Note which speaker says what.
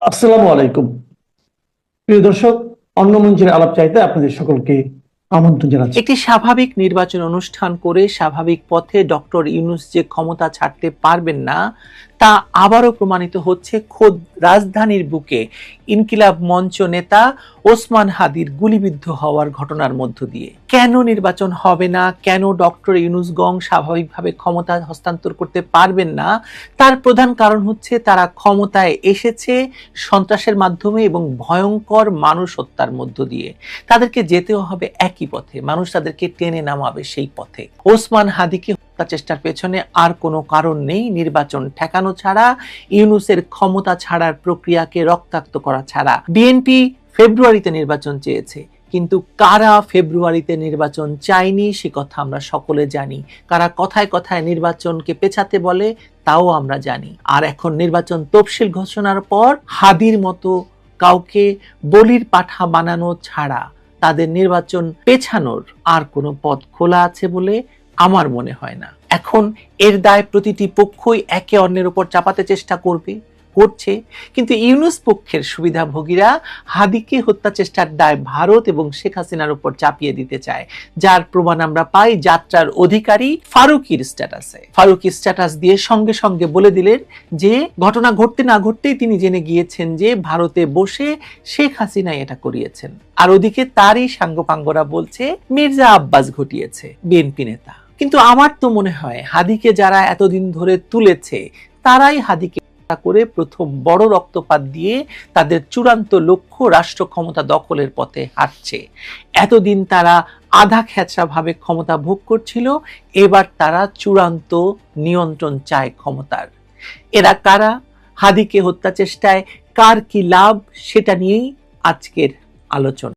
Speaker 1: আসসালামু আলাইকুম। প্রিয় দর্শক, অন্য মঞ্চের আলাপ চাইতে আপনাদের সকলকে আমন্ত্রণ জানাচ্ছি।
Speaker 2: একটি স্বাভাবিক নির্বাচন অনুষ্ঠান করে স্বাভাবিক পথে ডক্টর ইউনূস যে ক্ষমতা ছাড়তে পারবেন না, তা আবারও প্রমাণিত হচ্ছে খোদ রাজধানীর বুকে ইনকিলাব মঞ্চ নেতা ওসমান হাদির গুলিবিদ্ধ হওয়ার ঘটনার মধ্য দিয়ে। কেন নির্বাচন হবে না, কেন ডক্টর ইউনূসগং স্বাভাবিকভাবে ক্ষমতা হস্তান্তর করতে পারবেন না, তার প্রধান কারণ হচ্ছে তারা ক্ষমতায় এসেছে সন্ত্রাসের মাধ্যমে এবং ভয়ঙ্কর মানুষ হত্যার মধ্য দিয়ে। তাদেরকে যেতেও হবে একই পথে, মানুষ তাদেরকে টেনে নামাবে সেই পথে। ওসমান হাদিকে হত্যা চেষ্টার পেছনে আর কোনো কারণ নেই নির্বাচন ঠেকানো ছাড়া, ইউনূসের ক্ষমতা ছাড়ার প্রক্রিয়াকে রক্তাক্ত করা ছাড়া। বিএনপি ফেব্রুয়ারিতে নির্বাচন চেয়েছে, কিন্তু কারা ফেব্রুয়ারিতে নির্বাচন চায়নি সে কথা আমরা সকলে জানি। কারা কথায় কথায় নির্বাচনকে পেছাতে বলে তাও আমরা জানি। আর এখন নির্বাচন তফসিল ঘোষণার পর হাদির মতো কাউকে বলির পাঠা বানানো ছাড়া তাদের নির্বাচন পেছানোর আর কোনো পথ খোলা আছে বলে আমার মনে হয় না। এখন এর দায় প্রতিটি পক্ষই একে অন্যের উপর চাপাতে চেষ্টা করছে, কিন্তু ইউনূস পক্ষের সুবিধাভোগীরা হাদিকে হত্যা চেষ্টার দায় ভারত এবং শেখ হাসিনার উপর চাপিয়ে দিতে চায়, যার প্রমাণ আমরা পাই যাত্রার অধিকারী ফারুকীর স্ট্যাটাসে। ফারুকী স্ট্যাটাস দিয়ে সঙ্গে সঙ্গে বলে দিলেন যে ঘটনা ঘটতে না ঘটতেই তিনি জেনে গিয়েছেন যে ভারতে বসে শেখ হাসিনা এটা করিয়েছেন। আর ওদিকে তারই সাঙ্গপাঙ্গরা বলছে মির্জা আব্বাস ঘটিয়েছে, বিএনপি নেতা। কিন্তু আমার তো মনে হয় হাদিকে যারা এতদিন ধরে তুলেছে তারাই হাদিকে করে প্রথম বড় রক্তপাত দিয়ে তাদের চূড়ান্ত লক্ষ্য রাষ্ট্র ক্ষমতা দখলের পথে হাঁটছে। এতদিন তারা আধা খেচড়া ভাবে ক্ষমতা ভোগ করছিল, এবার তারা চূড়ান্ত নিয়ন্ত্রণ চায় ক্ষমতার। এরা কারা, হাদিকে হত্যা চেষ্টায় কার কি লাভ, সেটা নিয়েই আজকের আলোচনা।